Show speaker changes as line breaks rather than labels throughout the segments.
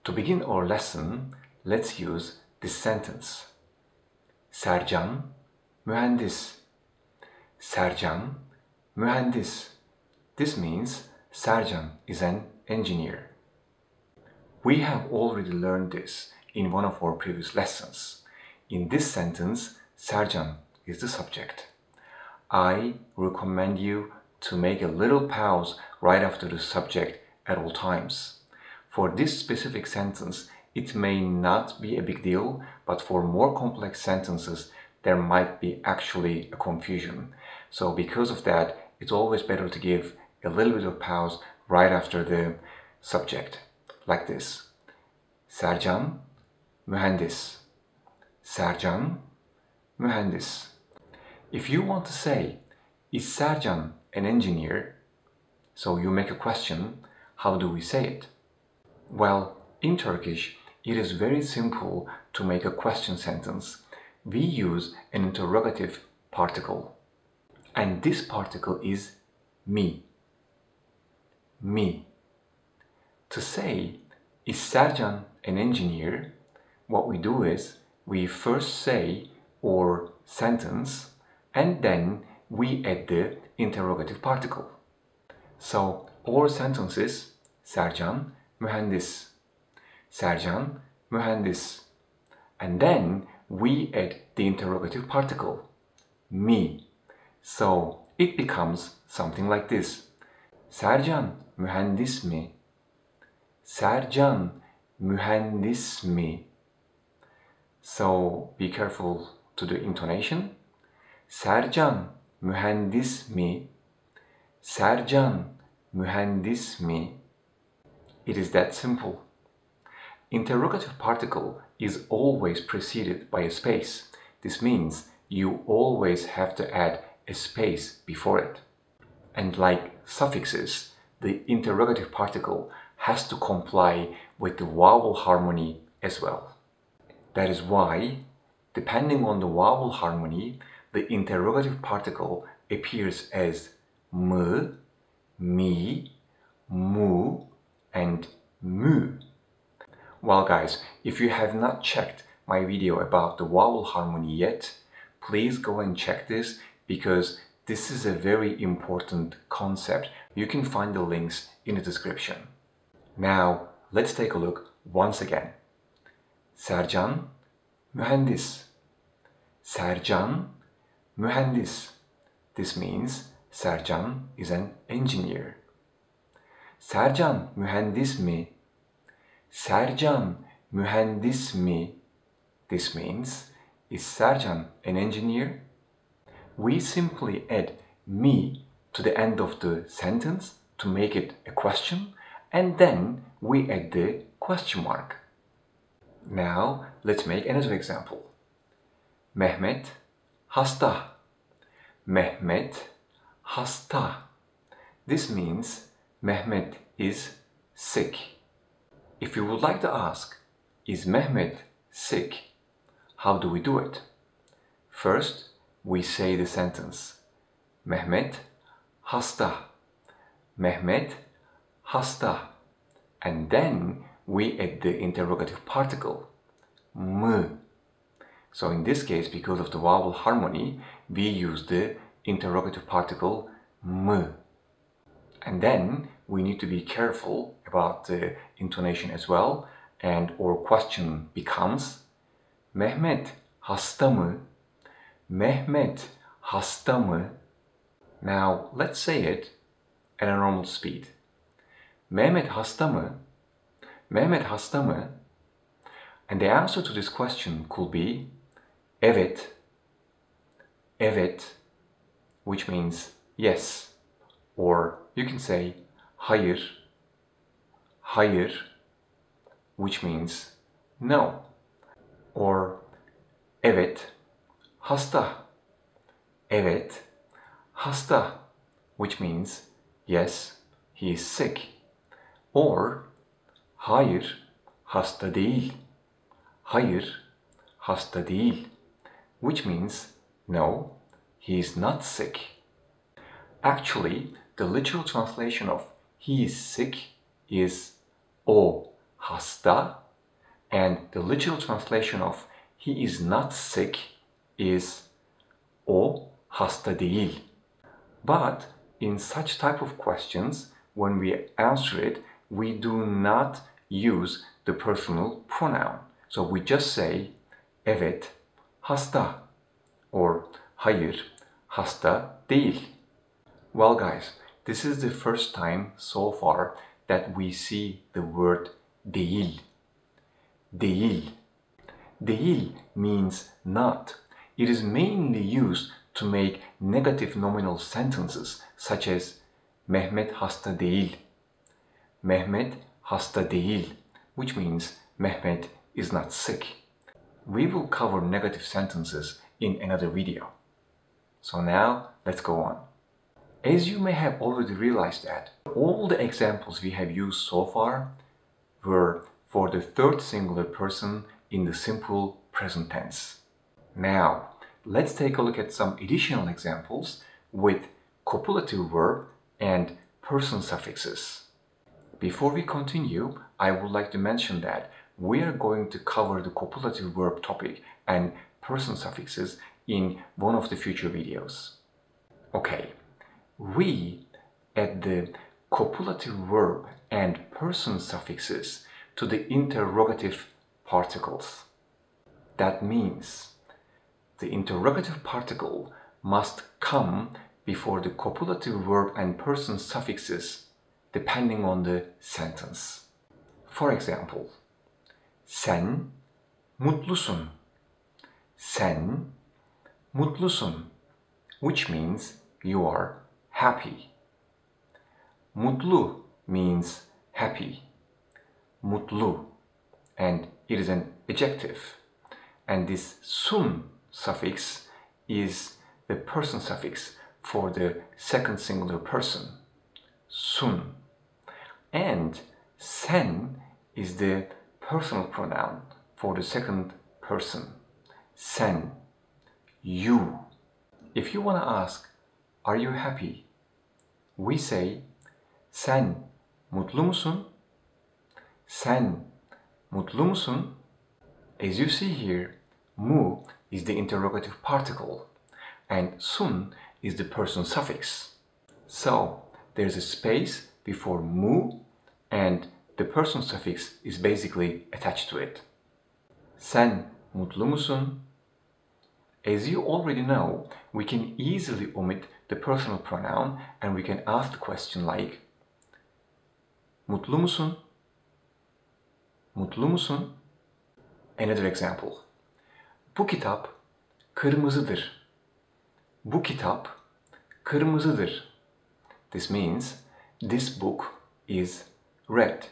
To begin our lesson, let's use this sentence. Sercan, mühendis. Sercan, mühendis. This means Sercan is an engineer. We have already learned this in one of our previous lessons. In this sentence, Sercan is the subject. I recommend you to make a little pause right after the subject at all times. For this specific sentence, it may not be a big deal, but for more complex sentences, there might be actually a confusion. So because of that, it's always better to give a little bit of pause right after the subject, like this. Sercan, mühendis. Sercan, mühendis. If you want to say, is Sercan an engineer? So you make a question, how do we say it? Well, in Turkish, it is very simple to make a question sentence. We use an interrogative particle. And this particle is mi. Mi. To say, is Sercan an engineer? What we do is, we first say our sentence and then we add the interrogative particle. So, our sentence is, Sercan mühendis. Sercan mühendis. And then we add the interrogative particle, mi. So it becomes something like this. Sercan mühendis mi? Sercan mühendis mi? So be careful to the intonation. Sercan mühendis mi? Sercan mühendis mi? It is that simple. Interrogative particle is always preceded by a space. This means you always have to add a space before it. And like suffixes, the interrogative particle has to comply with the vowel harmony as well. That is why, depending on the vowel harmony, the interrogative particle appears as m, mi, mu, and mu. Well guys, if you have not checked my video about the vowel harmony yet, please go and check this because this is a very important concept. You can find the links in the description. Now, let's take a look once again. Sercan mühendis. Sercan mühendis. This means Sercan is an engineer. Sercan mühendis mi? Sercan mühendis mi? This means, is Sercan an engineer? We simply add mi to the end of the sentence to make it a question, and then we add the question mark. Now, let's make another example. Mehmet hasta. Mehmet hasta. This means Mehmet is sick. If you would like to ask, is Mehmet sick? How do we do it? First, we say the sentence. Mehmet hasta. Mehmet hasta. And then we add the interrogative particle, m. So in this case, because of the vowel harmony, we use the interrogative particle m. And then we need to be careful about the intonation as well. And our question becomes, Mehmet hasta mı? Mehmet hasta mı? Now let's say it at a normal speed. Mehmet hasta mı? Mehmet hasta mı? And the answer to this question could be evet, evet, which means yes. Or you can say hayır, hayır, which means no. Or evet, hasta, evet, hasta, which means yes, he is sick. Or hayır, hasta değil, hayır, hasta değil, which means no, he is not sick. Actually, the literal translation of he is sick is o hasta, and the literal translation of he is not sick is o hasta değil. But in such type of questions, when we answer it, we do not use the personal pronoun. So we just say evet hasta or hayır hasta değil. Well guys, this is the first time so far that we see the word değil. Değil. Değil means not. It is mainly used to make negative nominal sentences such as Mehmet hasta değil. Mehmet hasta değil, which means Mehmet is not sick. We will cover negative sentences in another video. So now let's go on. As you may have already realized that all the examples we have used so far were for the third singular person in the simple present tense. Now, let's take a look at some additional examples with copulative verb and person suffixes. Before we continue, I would like to mention that we are going to cover the copulative verb topic and person suffixes in one of the future videos. Okay, we add the copulative verb and person suffixes to the interrogative particles. That means the interrogative particle must come before the copulative verb and person suffixes depending on the sentence. For example, sen mutlusun. Sen mutlusun, which means you are happy. Mutlu means happy. Mutlu, and it is an adjective. And this sun suffix is the person suffix for the second singular person. Sun. And sen is the personal pronoun for the second person. Sen. You. If you want to ask, are you happy? We say, sen mutlu musun? Sen mutlu musun? As you see here, mu is the interrogative particle and sun is the person suffix. So there's a space before mu and the person suffix is basically attached to it. Sen mutlu musun? As you already know, we can easily omit the personal pronoun and we can ask the question like mutlu musun? Mutlu musun? Another example. Bu kitap kırmızıdır. Bu kitap kırmızıdır. This means this book is red.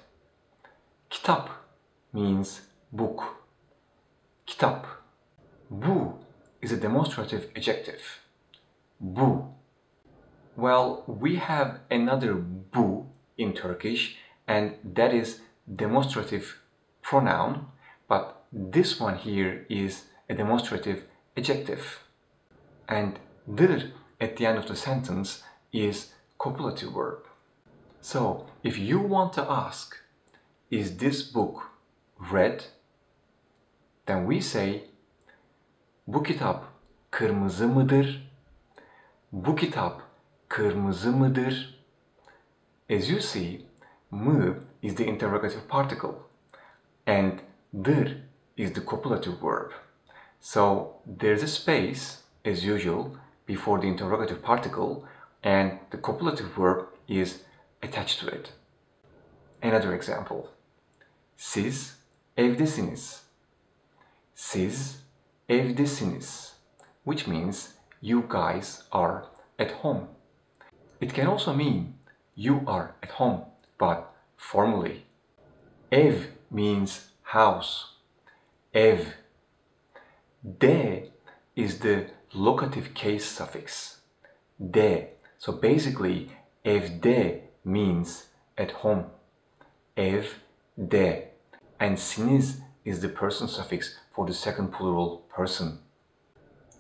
Kitap means book. Kitap. Bu is a demonstrative adjective. Bu. Well, we have another bu in Turkish and that is demonstrative pronoun, but this one here is a demonstrative adjective. And dır at the end of the sentence is copulative verb. So, if you want to ask, is this book red? Then we say, bu kitap kırmızı mıdır? Bu kitap kırmızı mıdır? As you see, mı is the interrogative particle and dır is the copulative verb. So there's a space, as usual, before the interrogative particle and the copulative verb is attached to it. Another example. Siz evdesiniz. Siz evdesiniz, which means you guys are at home. It can also mean you are at home, but formally. Ev means house. Ev. De is the locative case suffix. De. So basically, evde means at home. Evde. And siniz is the person suffix for the second plural person.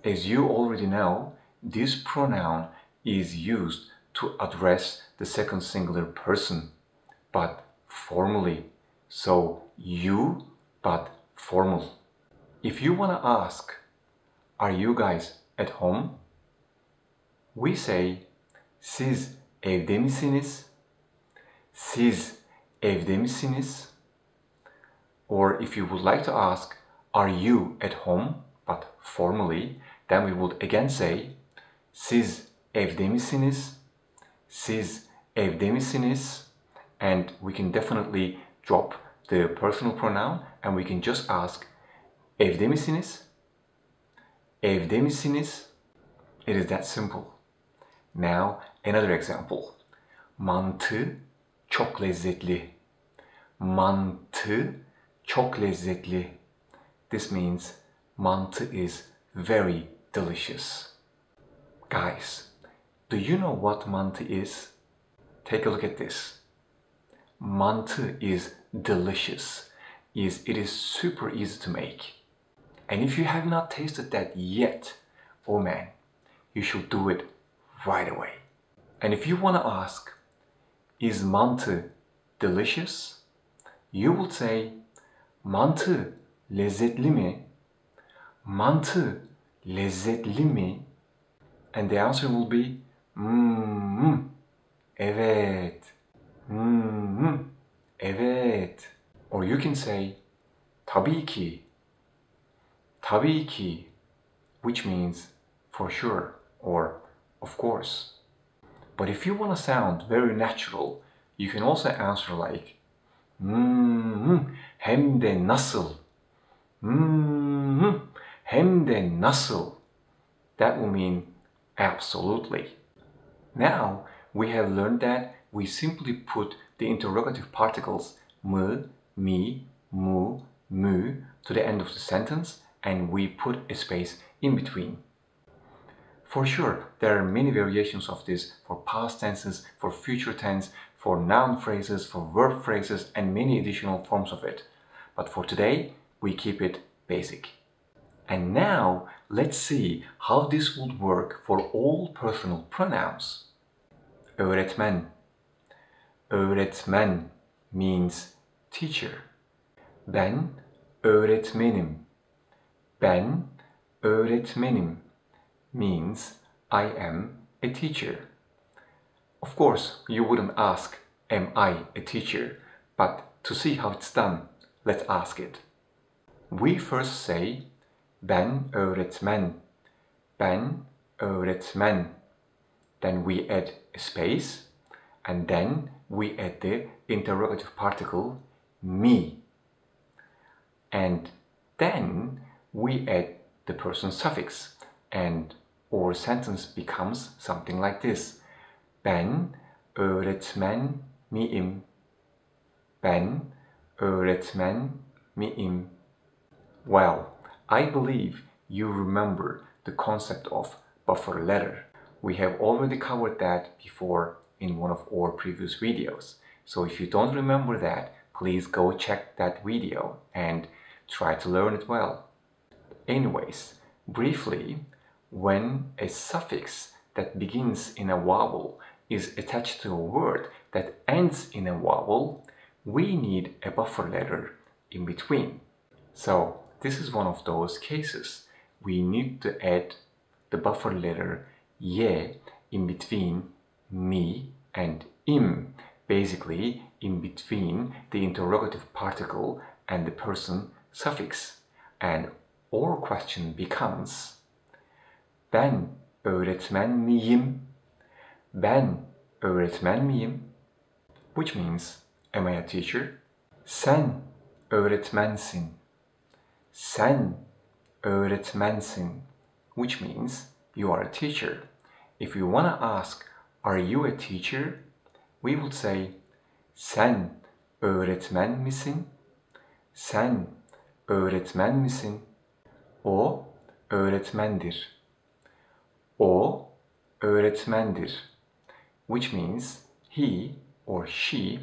As you already know, this pronoun is used to address the second singular person, but formally So you, but formal. If you want to ask, are you guys at home? We say, siz evde misiniz? Siz evde misiniz? Or if you would like to ask, are you at home? But formally, then we would again say, siz evde misiniz? Siz evde misiniz? And we can definitely drop the personal pronoun and we can just ask, evde misiniz? Evde misiniz? It is that simple. Now, another example. Mantı çok lezzetli. Mantı çok lezzetli. This means mantı is very delicious. Guys, do you know what mantı is? Take a look at this. Mantı is delicious. It is super easy to make. And if you have not tasted that yet, oh man, you should do it right away. And if you want to ask, is mantı delicious? You will say, mantı lezzetli mi? Mantı lezzetli mi? And the answer will be, evet. Evet. Or you can say, tabii ki. Tabii ki, which means for sure or of course. But if you want to sound very natural, you can also answer like, hem de nasıl. Hem de nasıl. That will mean absolutely. Now we have learned that we simply put the interrogative particles mı, mi, mu, mü to the end of the sentence and we put a space in between. For sure, there are many variations of this for past tenses, for future tense, for noun phrases, for verb phrases, and many additional forms of it. But for today, we keep it basic. And now, let's see how this would work for all personal pronouns. Öğretmen. Öğretmen means teacher. Ben öğretmenim. Ben öğretmenim means I am a teacher. Of course, you wouldn't ask, am I a teacher? But to see how it's done, let's ask it. We first say, ben öğretmen. Ben öğretmen. Then we add a space, and then we add the interrogative particle, me. And then we add the person suffix, and our sentence becomes something like this. Ben öğretmen miyim? Ben öğretmen miyim? Well, I believe you remember the concept of buffer letter. We have already covered that before in one of our previous videos. So if you don't remember that, please go check that video and try to learn it well. Anyways, briefly, when a suffix that begins in a vowel is attached to a word that ends in a vowel, we need a buffer letter in between. So this is one of those cases. We need to add the buffer letter ye in between me and im, basically in between the interrogative particle and the person suffix. And our question becomes, ben öğretmen miyim? Ben öğretmen miyim? Which means, am I a teacher? Sen öğretmensin. Sen öğretmensin. Which means, you are a teacher. If you want to ask, are you a teacher? We would say, sen öğretmen misin? Sen öğretmen misin? O öğretmendir. O öğretmendir. Which means he or she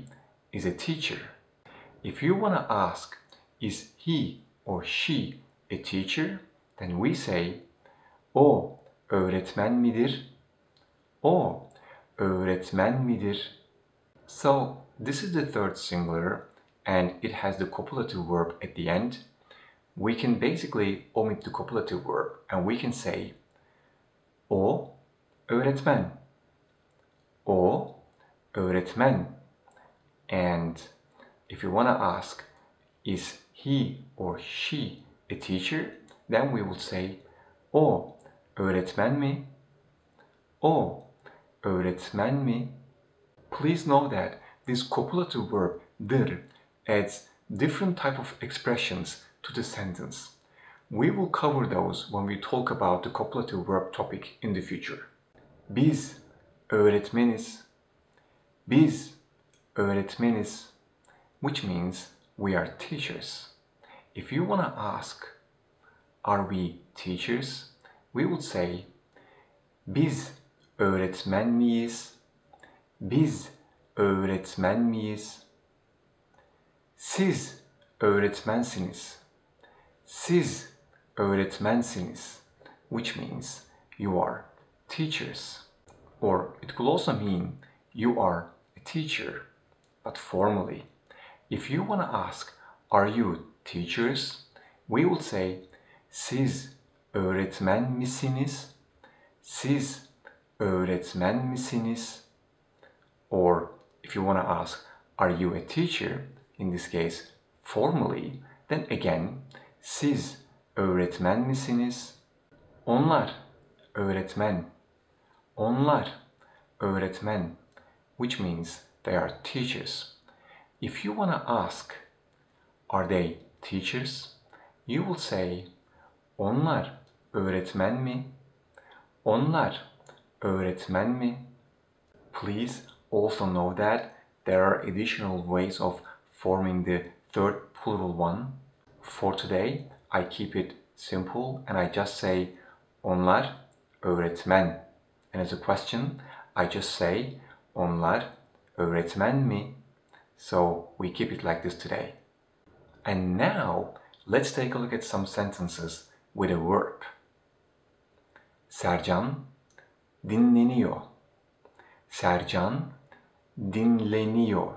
is a teacher. If you want to ask, is he or she a teacher? Then we say, o öğretmen midir? O öğretmen midir? So this is the third singular and it has the copulative verb at the end, we can basically omit the copulative verb and we can say o öğretmen, o öğretmen. And if you want to ask, is he or she a teacher? Then we will say o öğretmen mi? O öğretmen mi? Please know that this copulative verb dir adds different type of expressions to the sentence. We will cover those when we talk about the copulative verb topic in the future. Biz öğretmeniz. Biz öğretmeniz, which means we are teachers. If you want to ask, are we teachers? We would say biz öğretmen miyiz? Biz öğretmen miyiz? Siz öğretmensiniz. Siz öğretmensiniz, which means you are teachers. Or it could also mean you are a teacher, but formally. If you want to ask, are you teachers? We would say siz öğretmen misiniz? Siz öğretmen misiniz? Or if you want to ask, are you a teacher? In this case, formally, then again, siz öğretmen misiniz? Onlar öğretmen. Onlar öğretmen, which means they are teachers. If you want to ask, are they teachers? You will say, onlar öğretmen mi? Onlar öğretmen mi? Please also know that there are additional ways of forming the third plural one. For today, I keep it simple and I just say onlar öğretmen. And as a question, I just say onlar öğretmen mi? So we keep it like this today. And now let's take a look at some sentences with a verb. Sercan dinleniyor. Sercan dinleniyor.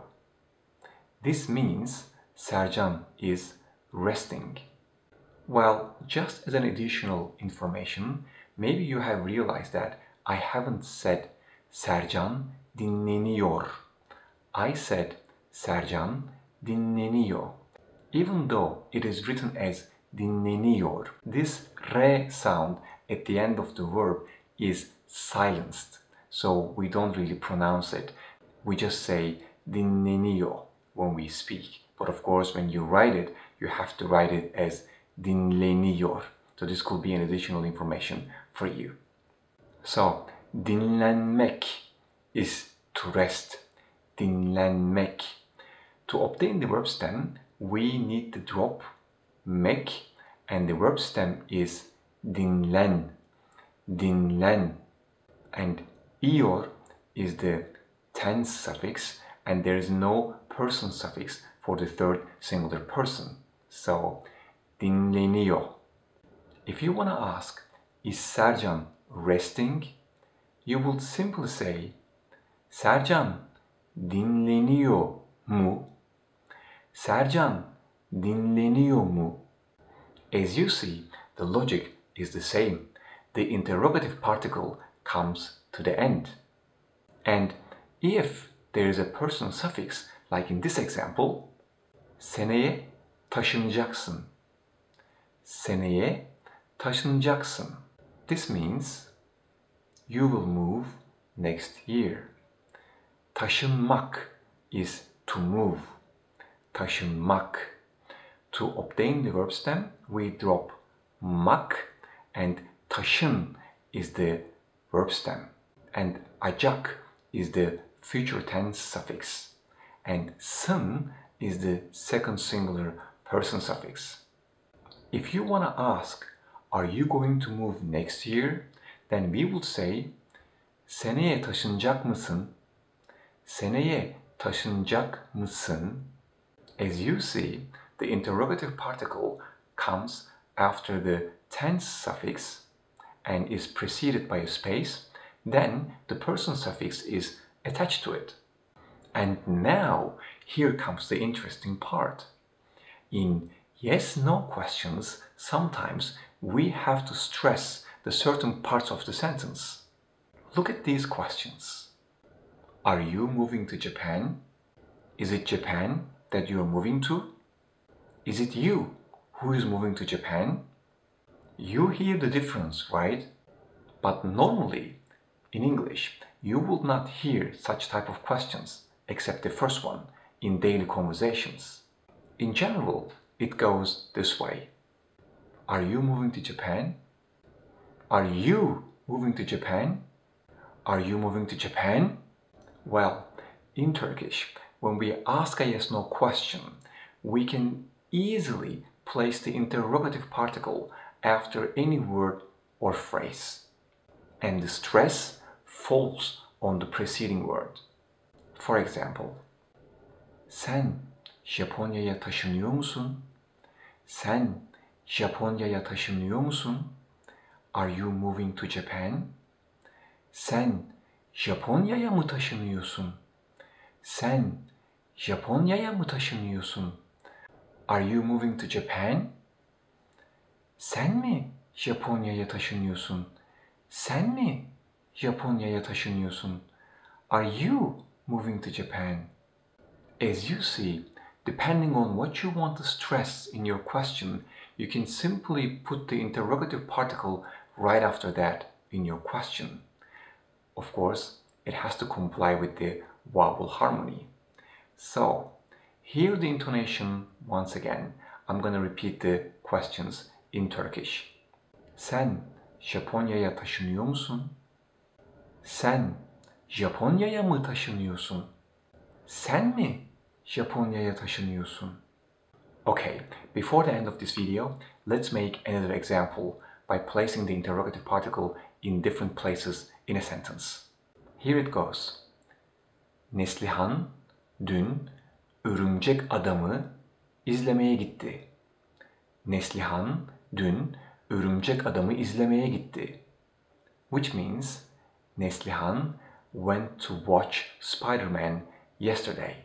This means Sercan is resting. Well, just as an additional information, maybe you have realized that I haven't said Sercan dinleniyor. I said Sercan dinleniyor. Even though it is written as dinleniyor, this re sound at the end of the verb is silenced. So we don't really pronounce it. We just say dinleniyor when we speak. But of course, when you write it, you have to write it as dinleniyor. So this could be an additional information for you. So dinlenmek is to rest. Dinlenmek. To obtain the verb stem, we need to drop mek, and the verb stem is dinlen. Dinlen. And ior is the tense suffix, and there is no person suffix for the third singular person. So dinleniyor. If you want to ask, is Sercan resting? You would simply say Sercan dinleniyor mu? Sercan dinleniyor mu? As you see, the logic is the same. The interrogative particle comes to the end. And if there is a person suffix, like in this example, seneye taşınacaksın. Seneye taşınacaksın. This means you will move next year. Taşınmak is to move. Taşınmak. To obtain the verb stem, we drop mak, and taşın is the verb stem, and acak is the future tense suffix, and sın is the second singular person suffix. If you want to ask, are you going to move next year? Then we would say, seneye taşınacak mısın? Seneye taşınacak mısın? As you see, the interrogative particle comes after the tense suffix and is preceded by a space, then the person suffix is attached to it. And now, here comes the interesting part. In yes-no questions, sometimes we have to stress the certain parts of the sentence. Look at these questions. Are you moving to Japan? Is it Japan that you are moving to? Is it you who is moving to Japan? You hear the difference, right? But normally, in English, you will not hear such type of questions, except the first one, in daily conversations. In general, it goes this way. Are you moving to Japan? Are you moving to Japan? Are you moving to Japan? Well, in Turkish, when we ask a yes-no question, we can easily place the interrogative particle after any word or phrase. And the stress falls on the preceding word. For example, sen Japonya'ya taşınıyor musun? Sen Japonya'ya taşınıyor musun? Are you moving to Japan? Sen Japonya'ya mı taşınıyorsun? Sen Japonya'ya mı taşınıyorsun? Are you moving to Japan? Sen mi Japonya'ya taşınıyorsun? Sen mi Japonya'ya taşınıyorsun? Are you moving to Japan? As you see, depending on what you want to stress in your question, you can simply put the interrogative particle right after that in your question. Of course, it has to comply with the vowel harmony. So, hear the intonation once again. I'm going to repeat the questions in Turkish. Sen Japonya'ya taşınıyor musun? Sen Japonya'ya mı taşınıyorsun? Sen mi Japonya'ya taşınıyorsun? Okay, before the end of this video, let's make another example by placing the interrogative particle in different places in a sentence. Here it goes. Neslihan dün örümcek adamı izlemeye gitti. Neslihan dün örümcek adamı izlemeye gitti. Which means Neslihan went to watch Spider-Man yesterday.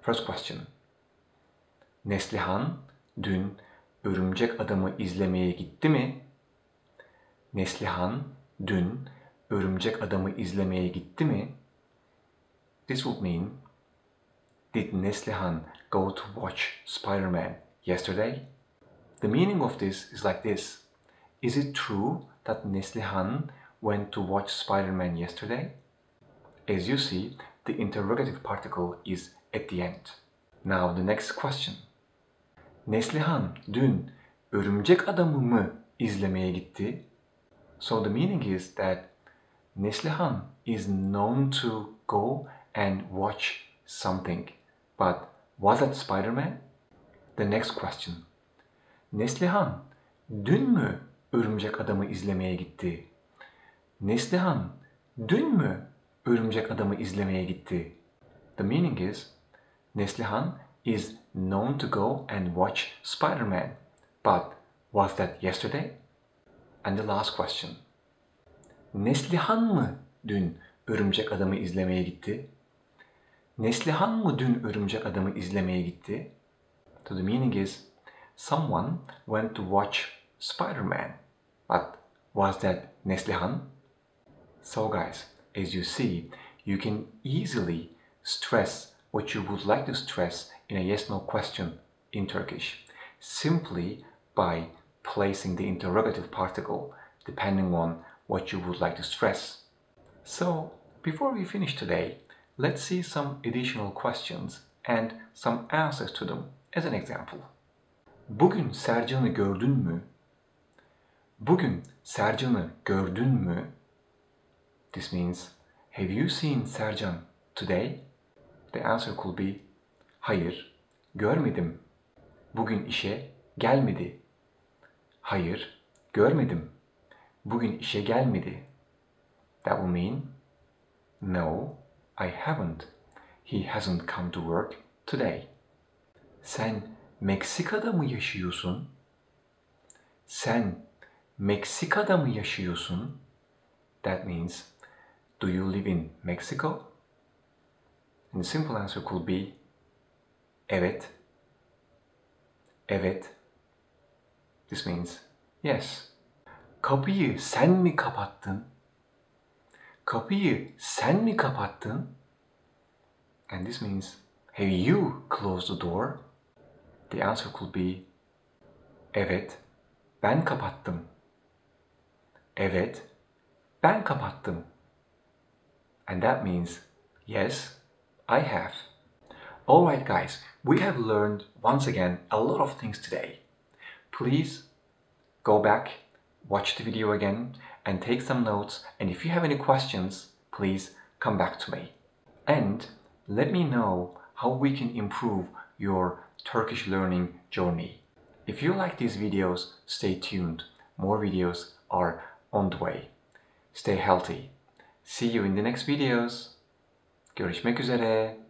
First question. Neslihan dün örümcek adamı izlemeye gitti mi? Neslihan dün örümcek adamı izlemeye gitti mi? This would mean, did Neslihan go to watch Spider-Man yesterday? The meaning of this is like this. Is it true that Neslihan went to watch Spider-Man yesterday? As you see, the interrogative particle is at the end. Now the next question. Neslihan dün örümcek adamı mı izlemeye gitti? So the meaning is that Neslihan is known to go and watch something. But was that Spider-Man? The next question. Neslihan dün mü örümcek adamı izlemeye gitti? Neslihan dün mü örümcek adamı izlemeye gitti? The meaning is Neslihan is known to go and watch Spider-Man. But was that yesterday? And the last question. Neslihan mı dün örümcek adamı izlemeye gitti? Neslihan mı dün örümcek adamı izlemeye gitti? So the meaning is someone went to watch Spider-Man. But was that Neslihan? So guys, as you see, you can easily stress what you would like to stress in a yes-no question in Turkish simply by placing the interrogative particle depending on what you would like to stress. So, before we finish today, let's see some additional questions and some answers to them as an example. Bugün Sercan'ı gördün mü? Bugün Sercan'ı gördün mü? This means, have you seen Sercan today? The answer could be, hayır, görmedim. Bugün işe gelmedi. Hayır, görmedim. Bugün işe gelmedi. That will mean, no, I haven't. He hasn't come to work today. Sen Meksika'da mı yaşıyorsun? Sen Meksika'da mı yaşıyorsun? That means, do you live in Mexico? And the simple answer could be, Evet. Evet. This means yes. Kapıyı sen mi kapattın? Kapıyı sen mi kapattın? And this means, have you closed the door? The answer could be, evet, ben kapattım. Evet, ben kapattım. And that means, yes, I have. Alright guys, we have learned once again a lot of things today. Please go back, watch the video again and take some notes, and if you have any questions, please come back to me. And let me know how we can improve your Turkish learning journey. If you like these videos, stay tuned. More videos are on the way. Stay healthy. See you in the next videos. Görüşmek üzere.